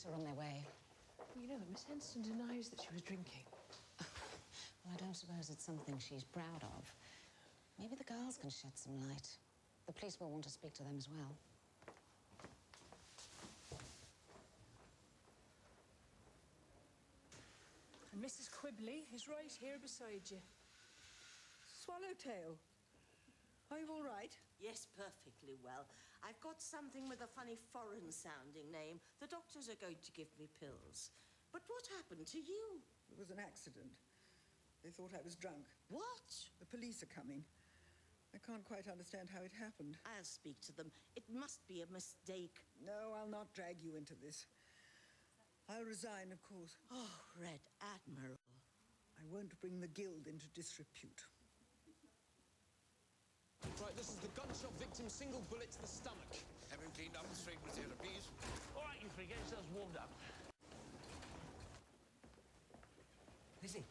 police are on their way. Well, you know that Miss Henston denies that she was drinking. Well, I don't suppose it's something she's proud of. Maybe the girls can shed some light. The police will want to speak to them as well. And Mrs. Quibley is right here beside you. Swallowtail, are you all right? Yes, perfectly well. I've got something with a funny foreign-sounding name. The doctors are going to give me pills. But what happened to you? It was an accident. They thought I was drunk. What? The police are coming. I can't quite understand how it happened. I'll speak to them. It must be a mistake. No, I'll not drag you into this. I'll resign, of course. Oh, Red Admiral. I won't bring the guild into disrepute. Right, this is the gunshot victim, single bullet to the stomach. Have him cleaned up and straightened with here, please. All right, you three, get yourselves warmed up. Lizzie.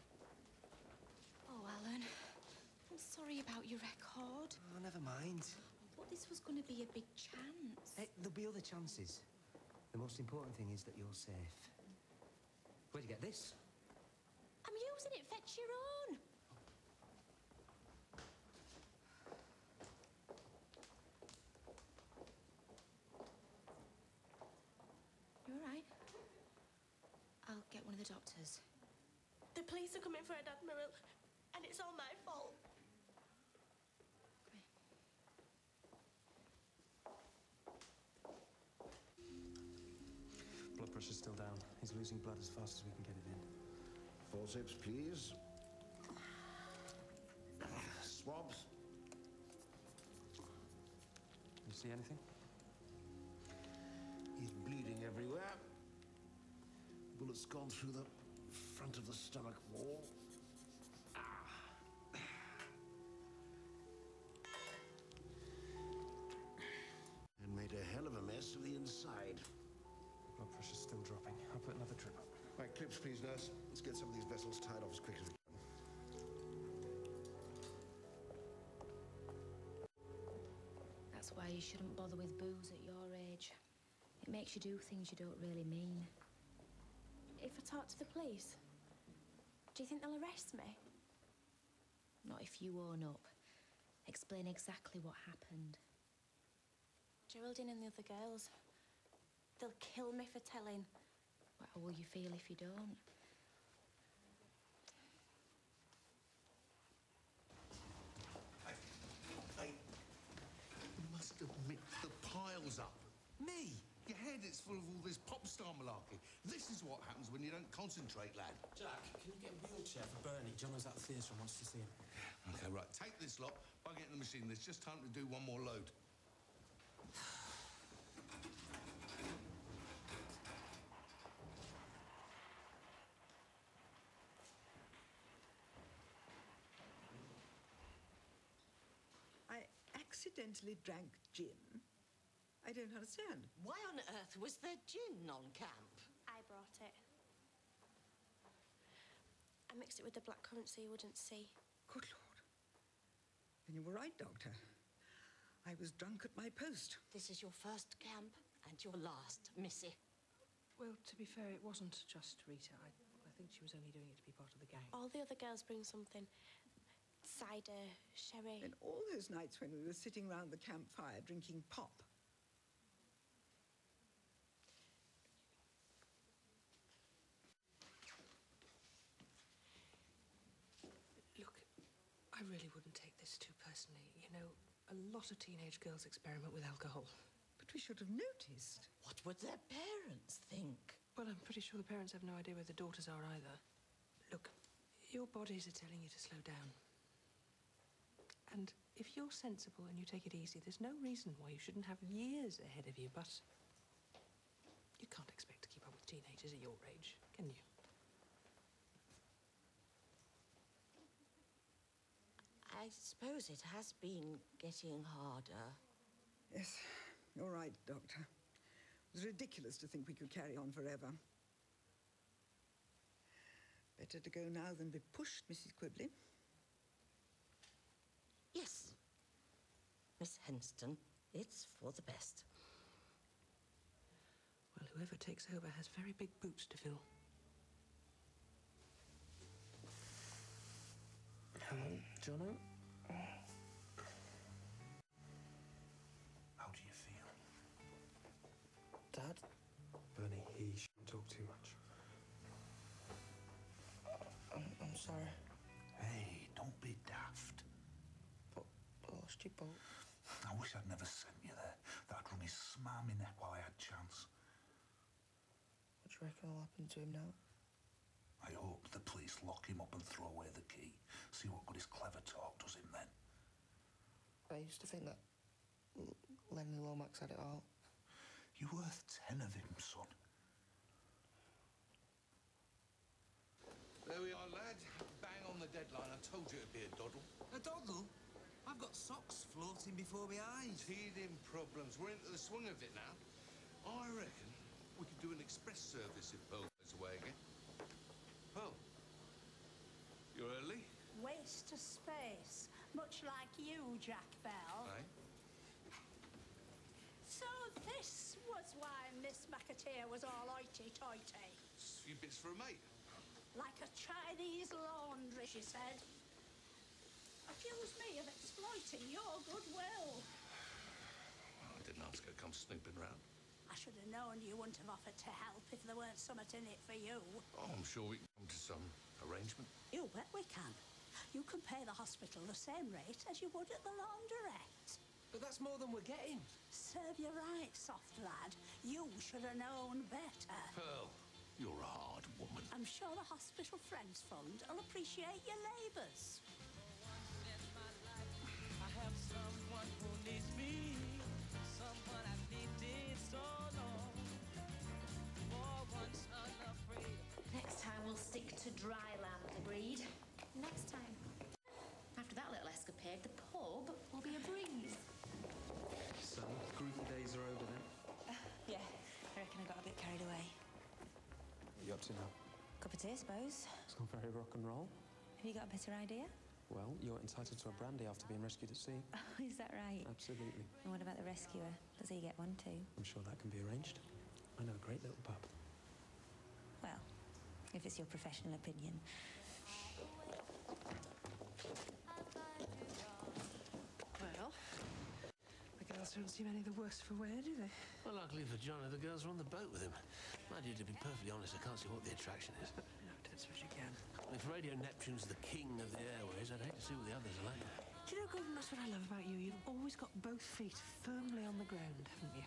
Oh, Alan. I'm sorry about your record. Oh, never mind. I thought this was going to be a big chance. Hey, there'll be other chances. The most important thing is that you're safe. Where'd you get this? I'm using it. Fetch your own. You all right? I'll get one of the doctors. The police are coming for Red Admiral, and it's all my fault. Blood pressure's still down. He's losing blood as fast as we can get it in. Forceps, please. Swabs. You see anything? He's bleeding everywhere. Bullet's gone through the front of the stomach wall. And made a hell of a mess of the inside. Blood pressure's still dropping. I'll put another drip up. Right, clips, please, nurse. Let's get some of these vessels tied off as quick as we can. That's why you shouldn't bother with booze at your age. It makes you do things you don't really mean. If I talk to the police, do you think they'll arrest me? Not if you own up. Explain exactly what happened. Geraldine and the other girls, they'll kill me for telling. How will you feel if you don't? You must admit the pile's up. Me? Your head is full of all this pop star malarkey. This is what happens when you don't concentrate, lad. Jack, can you get a wheelchair for Burnet? John was at the theatre and wants to see him. OK, right. Take this lot, bug it in the machine. There's just time to do one more load. I accidentally drank gin. I don't understand. Why on earth was there gin on camp? I brought it. I mixed it with the blackcurrant so you wouldn't see. Good Lord. Then you were right, Doctor. I was drunk at my post. This is your first camp and your last, Missy. Well, to be fair, it wasn't just Rita. I think she was only doing it to be part of the gang. All the other girls bring something. Cider, sherry. And all those nights when we were sitting round the campfire drinking pop. Look, I really wouldn't take this too personally. You know, a lot of teenage girls experiment with alcohol. But we should have noticed. What would their parents think? Well, I'm pretty sure the parents have no idea where the daughters are either. Look, your bodies are telling you to slow down. And if you're sensible and you take it easy, there's no reason why you shouldn't have years ahead of you, but you can't expect to keep up with teenagers at your age, can you? I suppose it has been getting harder. Yes, you're right, Doctor. It was ridiculous to think we could carry on forever. Better to go now than be pushed, Mrs. Quibley. Yes, Miss Henston, it's for the best. Well, whoever whoever takes over has very big boots to fill. Hello, Jono? How do you feel? Dad? Bernie, he shouldn't talk too much. I'm sorry. Hey, don't be daft. But I lost you both. I wish I'd never sent you there. That'd run his smarmy neck while I had chance. What do you reckon will happen to him now? I hope the police lock him up and throw away the key. See what good his clever talk does him then. I used to think that Lenny Lomax had it all. You're worth 10 of him, son. There we are, lad. Bang on the deadline. I told you it'd be a doddle. A doddle? I've got socks floating before my eyes. Teething problems. We're into the swing of it now. I reckon we could do an express service if Pearl goes away again. Pearl, you're early? Waste of space, much like you, Jack Bell. Aye. So this was why Miss McAteer was all hoity-toity. Just a few bits for a mate. Like a Chinese laundry, she said. Accuse me of exploiting your goodwill. Well, I didn't ask her to come snooping round. I should have known you wouldn't have offered to help if there weren't something in it for you. Oh, I'm sure we can come to some arrangement. You bet we can. You can pay the hospital the same rate as you would at the laundrette. But that's more than we're getting. Serve you right, soft lad. You should have known better. Pearl, you're a hard woman. I'm sure the Hospital Friends Fund will appreciate your labours. I have someone who needs me, someone I've needed so long. For once unafraid. Next time we'll stick to dry land, agreed? Next time. After that little escapade, the pub will be a breeze. So, groupie days are over then? Yeah, I reckon I got a bit carried away. What are you up to now? Cup of tea, I suppose. It's gone very rock and roll. Have you got a better idea? Well, you're entitled to a brandy after being rescued at sea. Oh, is that right? Absolutely. And what about the rescuer? Does he get one too? I'm sure that can be arranged. I know a great little pub. Well, if it's your professional opinion. Well, the girls don't seem any the worse for wear, do they? Well, luckily for Johnny, the girls are on the boat with him. Mind you, to be perfectly honest, I can't see what the attraction is. No, don't suppose you can. If Radio Neptune's the king of the airways, I'd hate to see what the others are like. Do you know, Gordon, that's what I love about you. You've always got both feet firmly on the ground, haven't you?